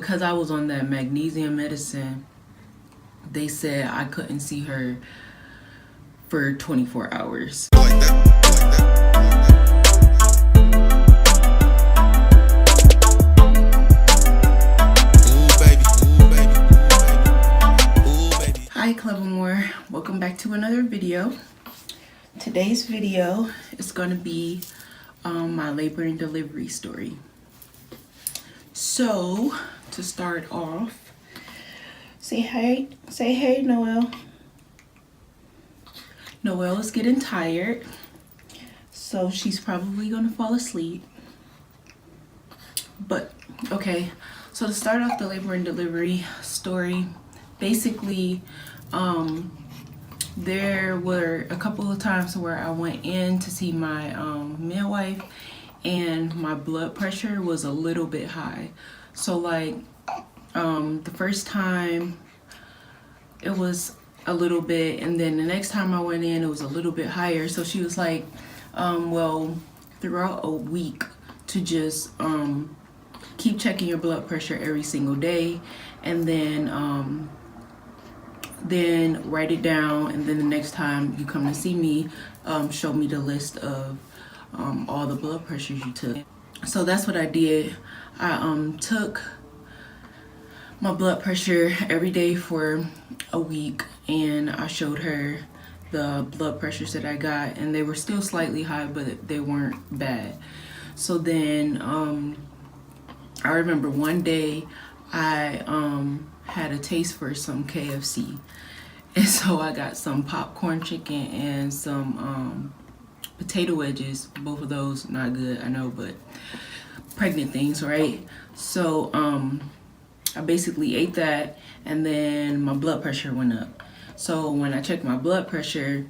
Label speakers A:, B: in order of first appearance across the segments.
A: because I was on that magnesium medicine, they said I couldn't see her for 24 hours. Hi Club AMOUR, welcome back to another video. Today's video is going to be my labor and delivery story. So to start off, say hey Noel. Noel is getting tired, so she's probably gonna fall asleep. But okay, so to start off the labor and delivery story, basically there were a couple of times where I went in to see my midwife and my blood pressure was a little bit high. So like the first time it was a little bit, and then the next time I went in it was a little bit higher. So she was like, well, throughout a week to just keep checking your blood pressure every single day, and then write it down, and then the next time you come to see me, show me the list of all the blood pressures you took. So that's what I did. I took my blood pressure every day for a week, and I showed her the blood pressures that I got, and they were still slightly high, but they weren't bad. So then I remember one day I had a taste for some KFC, and so I got some popcorn chicken and some potato wedges. Both of those not good, I know, but pregnant things, right? So I basically ate that, and then my blood pressure went up. So when I checked my blood pressure,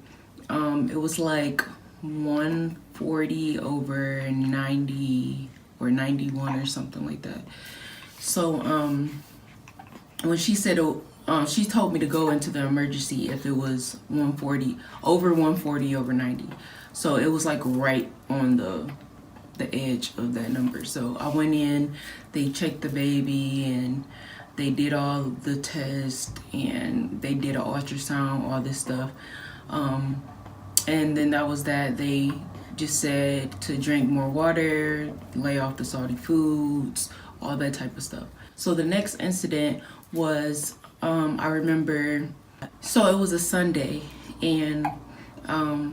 A: it was like 140 over 90 or 91 or something like that. So when she said she told me to go into the emergency if it was 140 over 90. So it was like right on the edge of that number. So I went in, they checked the baby, and they did all the tests, and they did an ultrasound, all this stuff. And then that was that. They just said to drink more water, lay off the salty foods, all that type of stuff. So the next incident was, I remember, so it was a Sunday, and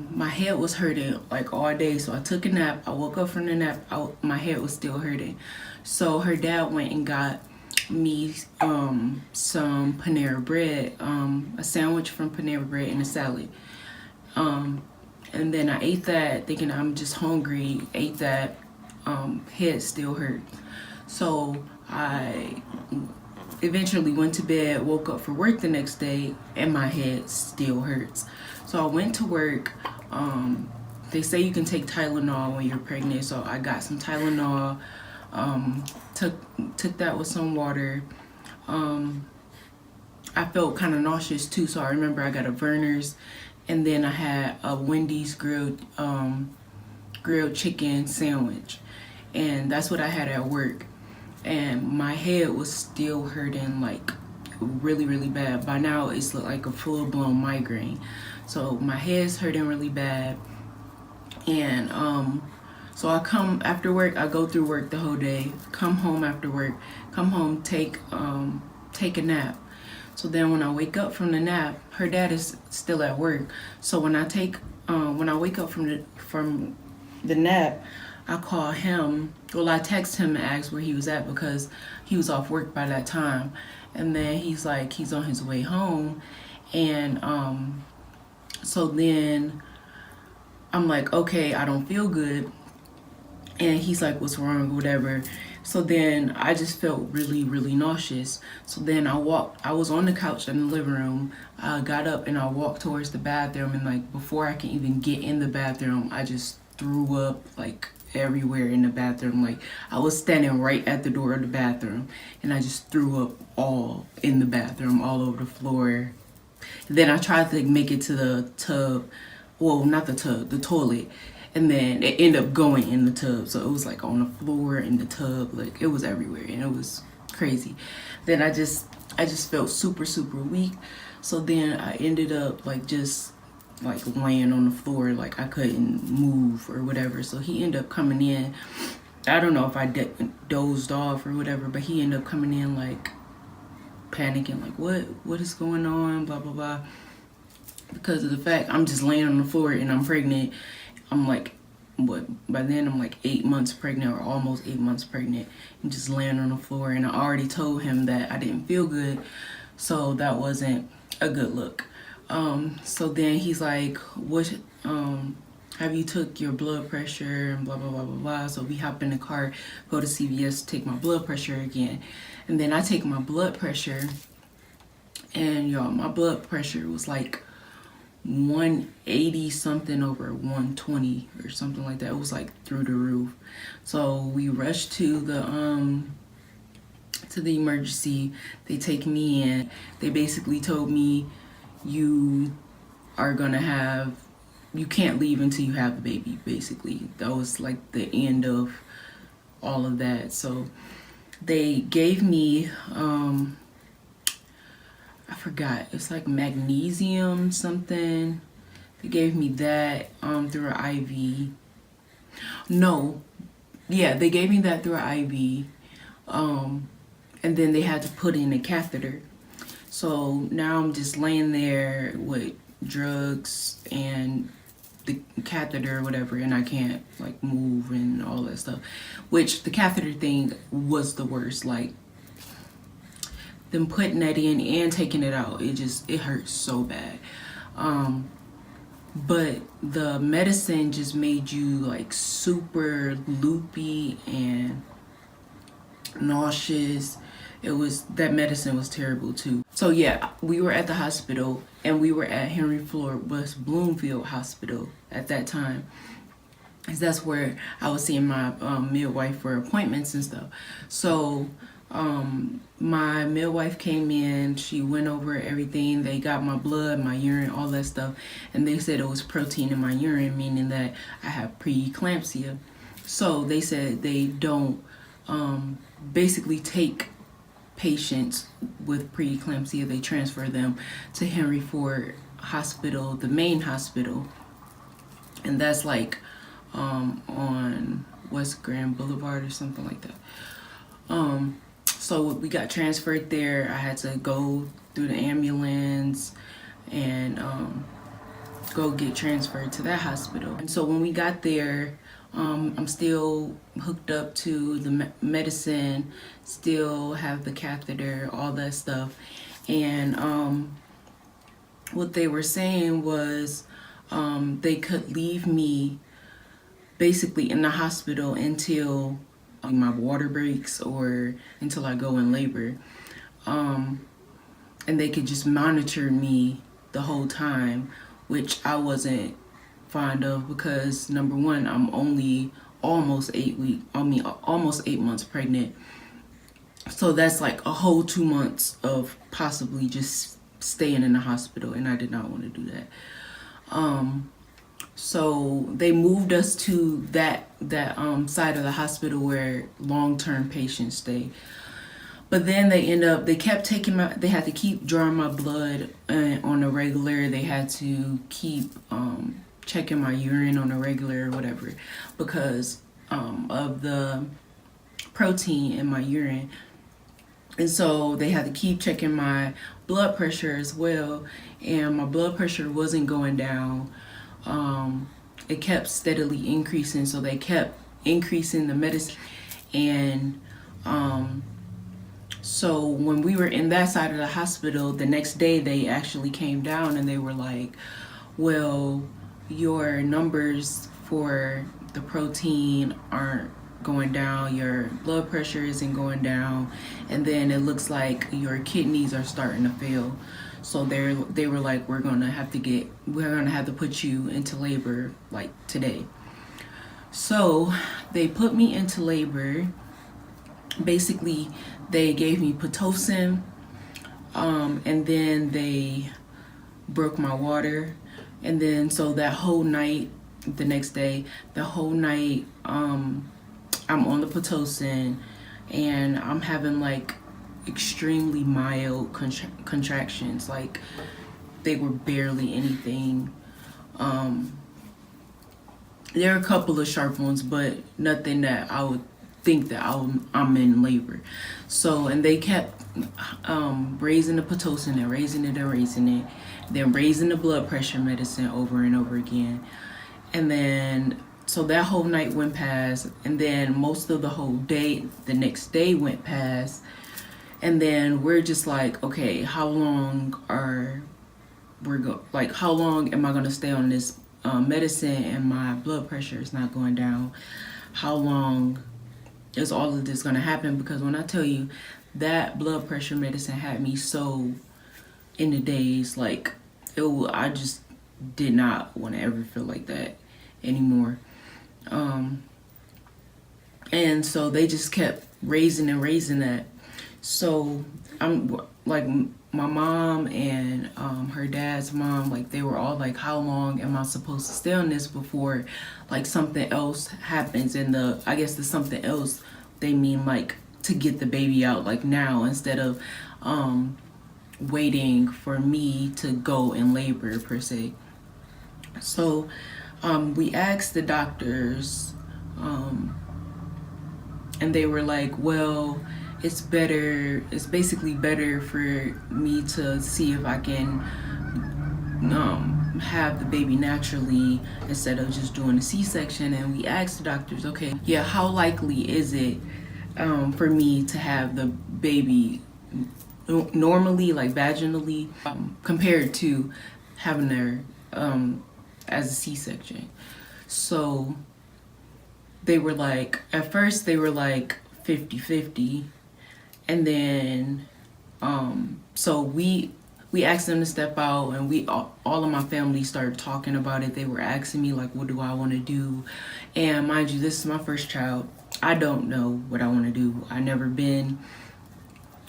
A: my head was hurting like all day. So I took a nap. I woke up from the nap, my head was still hurting. So her dad went and got me some Panera bread, a sandwich from Panera bread and a salad. And then I ate that thinking I'm just hungry, ate that, head still hurt. So I eventually went to bed, woke up for work the next day, and my head still hurts. So I went to work. They say you can take Tylenol when you're pregnant, so I got some Tylenol, took that with some water. I felt kind of nauseous too, so I remember I got a Verner's, and then I had a Wendy's grilled chicken sandwich, and that's what I had at work. And my head was still hurting like really, really bad. By now it's like a full-blown migraine. So my head's hurting really bad. And so I come after work, I go through work the whole day, come home after work, come home, take a nap. So then when I wake up from the nap, her dad is still at work. So when I wake up from the nap, I call him. Well, I text him and ask where he was at because he was off work by that time. And then he's like, he's on his way home. And so then I'm like, okay, I don't feel good. And he's like, what's wrong, whatever. So then I just felt really, really nauseous. So then I was on the couch in the living room. I got up and I walked towards the bathroom, and like before I can even get in the bathroom, I just threw up like everywhere in the bathroom. Like I was standing right at the door of the bathroom, and I just threw up all in the bathroom, all over the floor. And then I tried to make it to the tub. Well, not the tub, the toilet. And then it ended up going in the tub. So it was like on the floor, in the tub, like it was everywhere, and it was crazy. Then I just felt super weak. So then I ended up like just like laying on the floor, like I couldn't move or whatever. So he ended up coming in. I don't know if I dozed off or whatever, but he ended up coming in like panicking, like what is going on, blah blah blah, because of the fact I'm just laying on the floor and I'm pregnant. I'm like, what, by then I'm like 8 months pregnant, or almost 8 months pregnant, and just laying on the floor. And I already told him that I didn't feel good, so that wasn't a good look. So then he's like, what, have you took your blood pressure and blah blah blah blah blah. So we hop in the car, go to CVS, take my blood pressure again. And then I take my blood pressure, and y'all, my blood pressure was like 180 something over 120 or something like that. It was like through the roof. So we rushed to the emergency. They take me in. They basically told me, you can't leave until you have the baby. Basically, that was like the end of all of that. So they gave me I forgot, it's like magnesium something. They gave me that through an IV. No, yeah, they gave me that through an IV. And then they had to put in a catheter. So now I'm just laying there with drugs and the catheter or whatever, and I can't like move and all that stuff. Which the catheter thing was the worst. Like, them putting that in and taking it out, it hurts so bad. But the medicine just made you like super loopy and nauseous. That medicine was terrible too. So yeah, we were at the hospital, and we were at Henry Ford West Bloomfield Hospital at that time, because that's where I was seeing my midwife for appointments and stuff. So my midwife came in, she went over everything. They got my blood, my urine, all that stuff, and they said it was protein in my urine, meaning that I have preeclampsia. So they said they don't basically take patients with preeclampsia, they transfer them to Henry Ford Hospital, the main hospital, and that's like on West Grand Boulevard or something like that. So we got transferred there. I had to go through the ambulance and go get transferred to that hospital. And so when we got there, I'm still hooked up to the medicine, still have the catheter, all that stuff. And what they were saying was they could leave me basically in the hospital until my water breaks or until I go in labor. And they could just monitor me the whole time, which I wasn't fond of, because number one, I'm only almost 8 months pregnant. So that's like a whole 2 months of possibly just staying in the hospital, and I did not want to do that. So they moved us to that side of the hospital where long-term patients stay. But then they kept taking they had to keep drawing my blood on a regular. They had to keep checking my urine on a regular or whatever, because of the protein in my urine. And so they had to keep checking my blood pressure as well, and my blood pressure wasn't going down. It kept steadily increasing, so they kept increasing the medicine. And so when we were in that side of the hospital, the next day they actually came down and they were like, well, your numbers for the protein aren't going down, your blood pressure isn't going down, and then it looks like your kidneys are starting to fail. So they were like, we're gonna have to put you into labor like today. So they put me into labor. Basically, they gave me Pitocin, and then they broke my water. And then so that whole night, the next day, I'm on the Pitocin, and I'm having like extremely mild contractions, like they were barely anything. There are a couple of sharp ones, but nothing that I would think that I'm in labor. So, and they kept raising the Pitocin and raising it and raising it, then raising the blood pressure medicine over and over again. And then, so that whole night went past, and then most of the whole day, the next day went past. And then we're just like, okay, how long how long am I gonna stay on this medicine and my blood pressure is not going down? How long is all of this gonna happen? Because when I tell you that blood pressure medicine had me so in the days, like I just did not want to ever feel like that anymore. And so they just kept raising and raising that. So I'm like, my mom and her dad's mom, like they were all like, how long am I supposed to stay on this before like something else happens? And I guess the something else, they mean like to get the baby out like now, instead of waiting for me to go in labor per se. So we asked the doctors, and they were like, well, it's basically better for me to see if I can have the baby naturally instead of just doing a C-section. And we asked the doctors, okay, yeah, how likely is it for me to have the baby normally, like vaginally, compared to having her as a C-section? So they were like, at first they were like 50-50, and then so we asked them to step out, and all of my family started talking about it. They were asking me like, what do I want to do? And mind you, this is my first child. I don't know what I want to do. I never been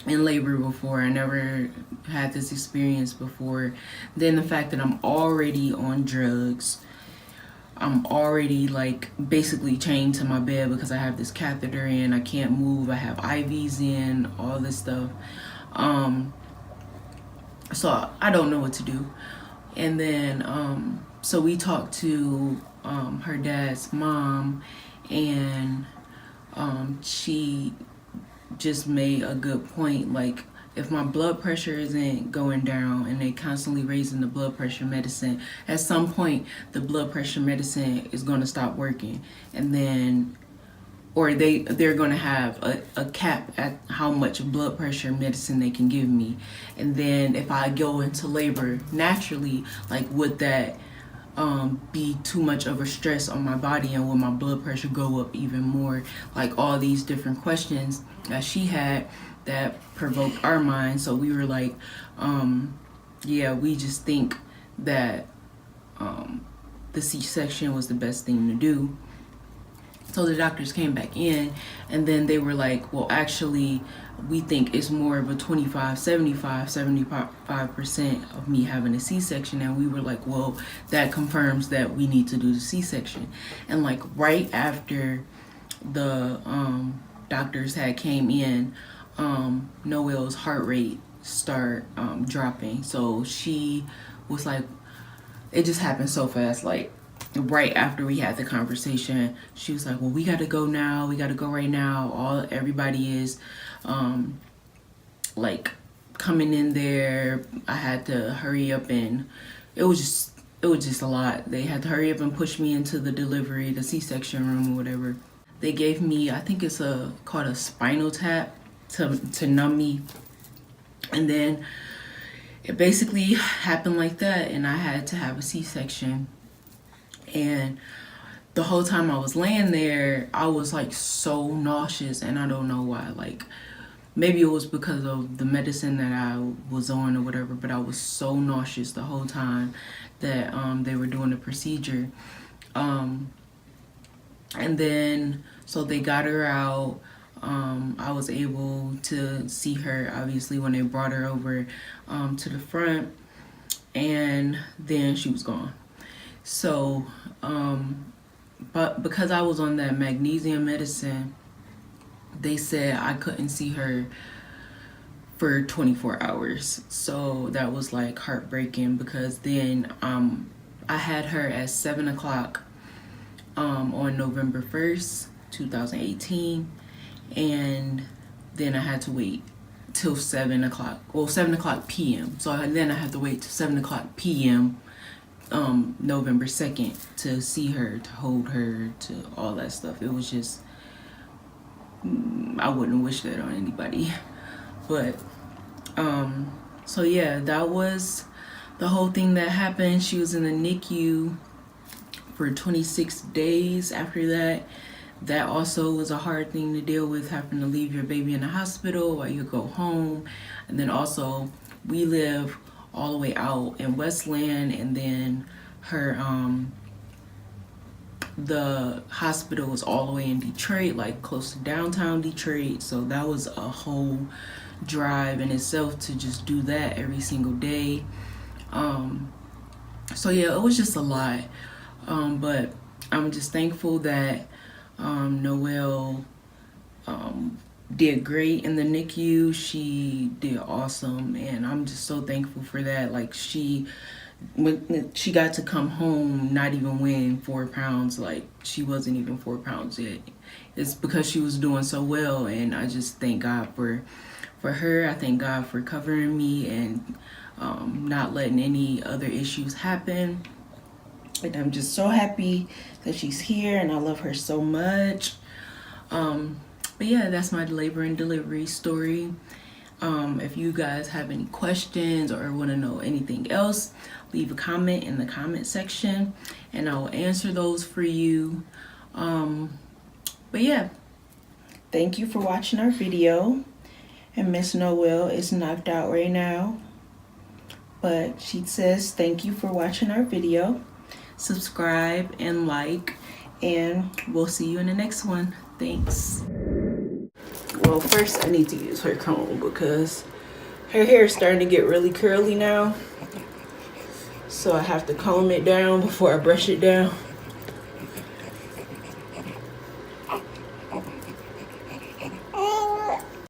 A: in labor before. I never had this experience before. Then the fact that I'm already on drugs, I'm already like basically chained to my bed because I have this catheter in, I can't move, I have IVs in, all this stuff. So I don't know what to do. And then so we talked to her dad's mom, and she just made a good point. Like, if my blood pressure isn't going down and they constantly raising the blood pressure medicine, at some point the blood pressure medicine is going to stop working, and then or they're going to have a cap at how much blood pressure medicine they can give me. And then if I go into labor naturally, like, would that be too much of a stress on my body, and would my blood pressure go up even more? Like, all these different questions that she had that provoked our minds. So we were like, yeah, we just think that the C-section was the best thing to do. So the doctors came back in, and then they were like, well, actually, we think it's more of a 75% of me having a C-section. And we were like, well, that confirms that we need to do the C-section. And like right after the doctors had came in, Noel's heart rate start dropping. So she was like, it just happened so fast. Like right after we had the conversation, she was like, well, we got to go now. We got to go right now. Everybody is like coming in there. I had to hurry up, and it was just a lot. They had to hurry up and push me into the C-section room or whatever. They gave me, I think it's called a spinal tap to numb me. And then it basically happened like that, and I had to have a C-section. And the whole time I was laying there, I was like so nauseous, and I don't know why. Like, maybe it was because of the medicine that I was on or whatever, but I was so nauseous the whole time that they were doing the procedure. And then so they got her out. I was able to see her, obviously, when they brought her over to the front, and then she was gone. So, but because I was on that magnesium medicine, they said I couldn't see her for 24 hours. So that was like heartbreaking, because then I had her at 7 o'clock on November 1st, 2018, and then I had to wait till 7 o'clock, well, 7 o'clock p.m. So then I had to wait till 7 o'clock p.m. November 2nd to see her, to hold her, to all that stuff. It was just, I wouldn't wish that on anybody. But so yeah, that was the whole thing that happened. She was in the NICU for 26 days after that. That also was a hard thing to deal with, having to leave your baby in the hospital while you go home. And then also, we live all the way out in Westland, and then her the hospital was all the way in Detroit, like close to downtown Detroit. So that was a whole drive in itself to just do that every single day. So yeah, it was just a lot. But I'm just thankful that Noel did great in the NICU. She did awesome, and I'm just so thankful for that. Like, when she got to come home not even weighing 4 pounds, like she wasn't even 4 pounds yet. It's because she was doing so well, and I just thank God for her. I thank God for covering me and not letting any other issues happen. And I'm just so happy that she's here, and I love her so much. But yeah, that's my labor and delivery story. If you guys have any questions or want to know anything else, leave a comment in the comment section and I will answer those for you. But yeah, thank you for watching our video. And Miss Noel is knocked out right now, but she says thank you for watching our video. Subscribe and like, and we'll see you in the next one. Thanks. Well, first I need to use her comb because her hair is starting to get really curly now. So I have to comb it down before I brush it down.